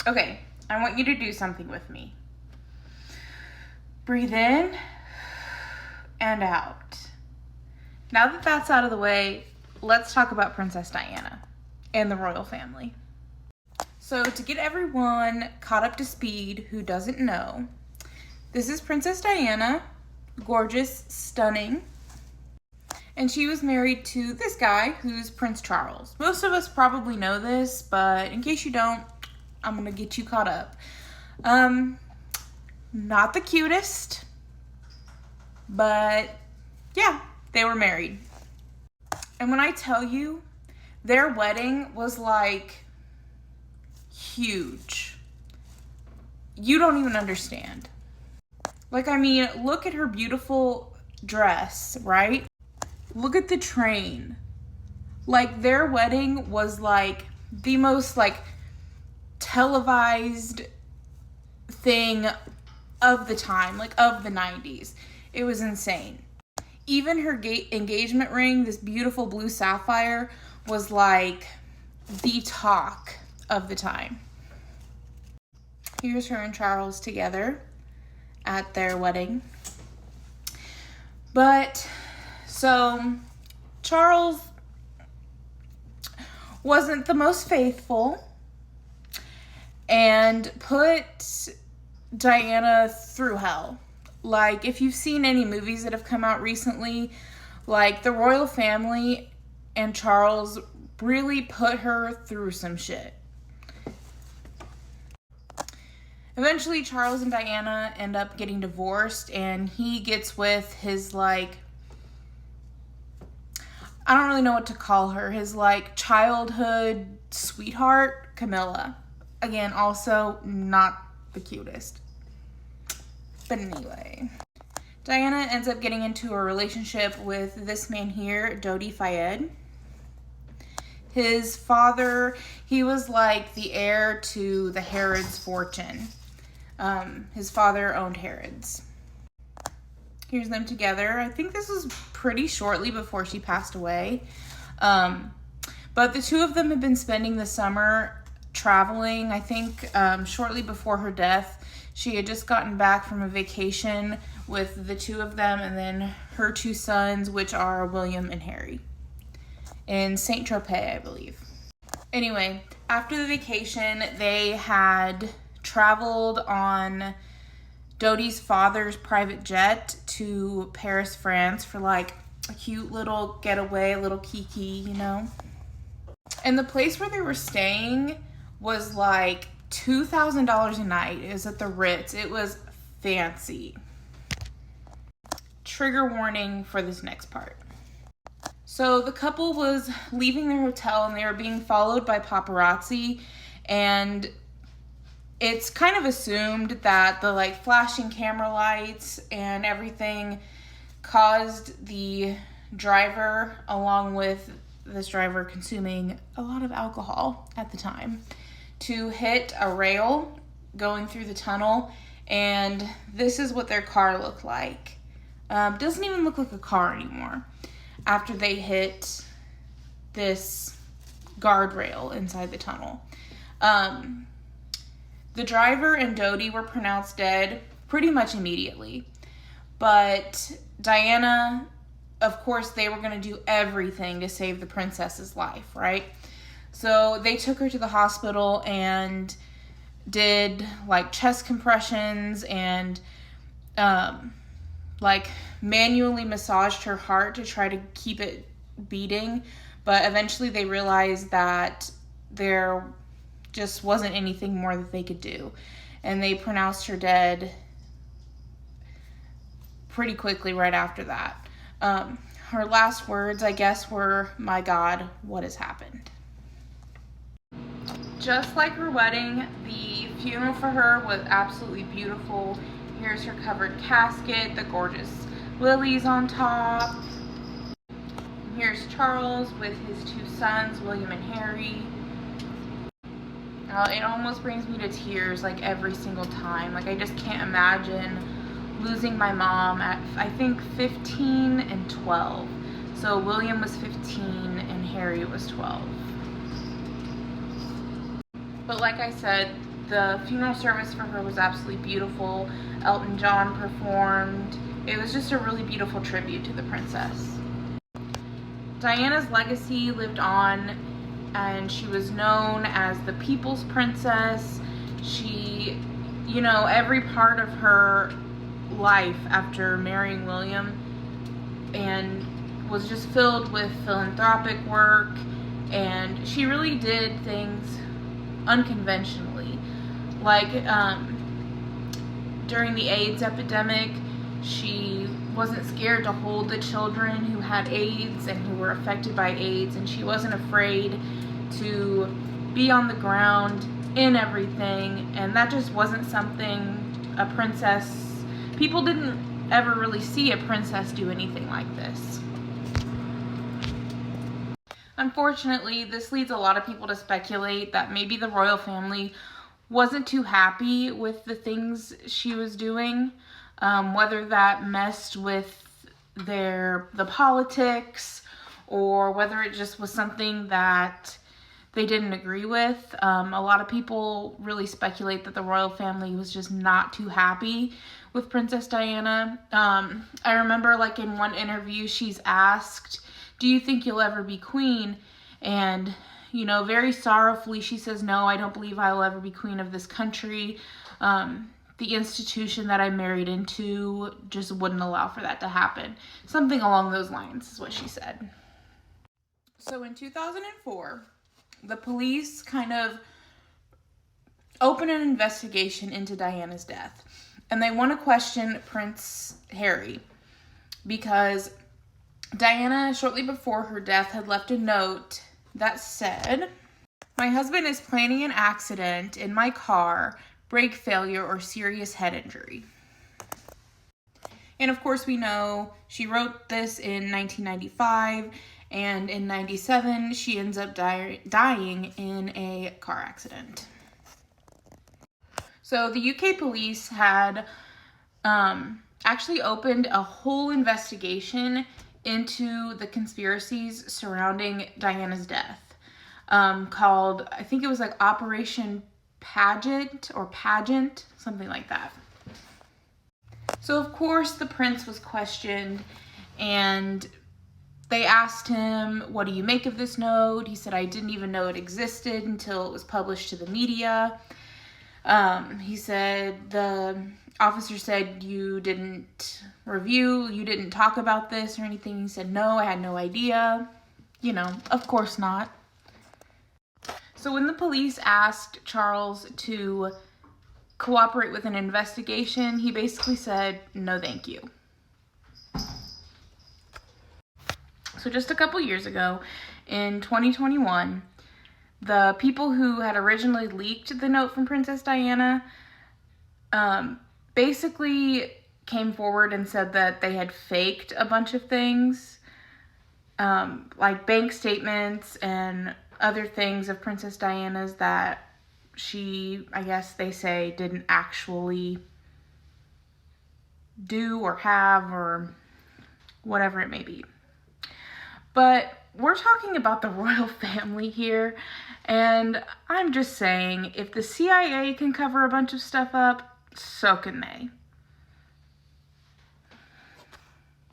Okay, I want you to do something with me. Breathe in and out. Now that that's out of the way, let's talk about Princess Diana and the royal family. So to get everyone caught up to speed who doesn't know, this is Princess Diana, gorgeous, stunning, and she was married to this guy who's Prince Charles. Most of us probably know this, but in case you don't, I'm gonna get you caught up. Not the cutest, but yeah, they were married. And when I tell you, their wedding was like huge. You don't even understand. Like, I mean, look at her beautiful dress, right? Look at the train. Like, their wedding was like the most like televised thing of the time, like of the 90s. It was insane. Even her engagement ring, this beautiful blue sapphire, was like the talk of the time. Here's her and Charles together at their wedding. But so Charles wasn't the most faithful and put Diana through hell. Like, if you've seen any movies that have come out recently, like the royal family and Charles really put her through some shit. Eventually, Charles and Diana end up getting divorced, and he gets with his, like, I don't really know what to call her, his, like, childhood sweetheart, Camilla. Again, also not the cutest. But anyway, Diana ends up getting into a relationship with this man here, Dodi Fayed. His father, he was like the heir to the Herod's fortune. His father owned Herod's. Here's them together. I think this was pretty shortly before she passed away. But the two of them have been spending the summer traveling. I think shortly before her death, she had just gotten back from a vacation with the two of them and then her two sons, which are William and Harry, in Saint Tropez, I believe. Anyway, after the vacation, they had traveled on Dodi's father's private jet to Paris, France for like a cute little getaway, a little kiki, you know. And the place where they were staying was like $2,000 a night. It was at the Ritz. It was fancy. Trigger warning for this next part. So the couple was leaving their hotel and they were being followed by paparazzi, and it's kind of assumed that the like flashing camera lights and everything caused the driver, along with this driver consuming a lot of alcohol at the time, to hit a rail going through the tunnel, and this is what their car looked like. Doesn't even look like a car anymore after they hit this guardrail inside the tunnel. The driver and Dodi were pronounced dead pretty much immediately, but Diana, of course, they were going to do everything to save the princess's life, right? So they took her to the hospital and did like chest compressions and like manually massaged her heart to try to keep it beating. But eventually they realized that there just wasn't anything more that they could do. And they pronounced her dead pretty quickly right after that. Her last words, I guess, were, "My God, what has happened?" Just like her wedding, the funeral for her was absolutely beautiful. Here's her covered casket, the gorgeous lilies on top. Here's Charles with his two sons, William and Harry. It almost brings me to tears like every single time. Like, I just can't imagine losing my mom at, I think, 15 and 12. So William was 15 and Harry was 12. But like I said, The funeral service for her was absolutely beautiful. Elton John performed. It was just a really beautiful tribute to the princess. Diana's legacy lived on, and she was known as the People's Princess. She, you know, every part of her life after marrying William and was just filled with philanthropic work, and she really did things unconventionally. Like during the AIDS epidemic, she wasn't scared to hold the children who had AIDS and who were affected by AIDS, and she wasn't afraid to be on the ground in everything, and that just wasn't something a princess, people didn't ever really see a princess do anything like this. Unfortunately, this leads a lot of people to speculate that maybe the royal family wasn't too happy with the things she was doing, whether that messed with the politics, or whether it just was something that they didn't agree with. A lot of people really speculate that the royal family was just not too happy with Princess Diana. I remember, like, in one interview, she's asked, "Do you think you'll ever be queen?" And, you know, very sorrowfully, she says, "No, I don't believe I will ever be queen of this country. The institution that I married into just wouldn't allow for that to happen." Something along those lines is what she said. So in 2004, the police kind of opened an investigation into Diana's death. And they want to question Prince Harry because Diana, shortly before her death, had left a note that said, "My husband is planning an accident in my car, brake failure, or serious head injury." And of course, we know she wrote this in 1995, and in 97, she ends up dying in a car accident. So the UK police had actually opened a whole investigation into the conspiracies surrounding Diana's death, called, I think it was like Operation Pageant, something like that. So of course the prince was questioned, and they asked him, "What do you make of this note?" He said, "I didn't even know it existed until it was published to the media." He said, the officer said, "You didn't talk about this or anything?" He said, "No, I had no idea." You know, of course not. So when the police asked Charles to cooperate with an investigation, he basically said, "No, thank you." So just a couple years ago, in 2021, the people who had originally leaked the note from Princess Diana basically came forward and said that they had faked a bunch of things, like bank statements and other things of Princess Diana's that she, I guess they say, didn't actually do or have, or whatever it may be. But we're talking about the royal family here, and I'm just saying, if the CIA can cover a bunch of stuff up, so can they.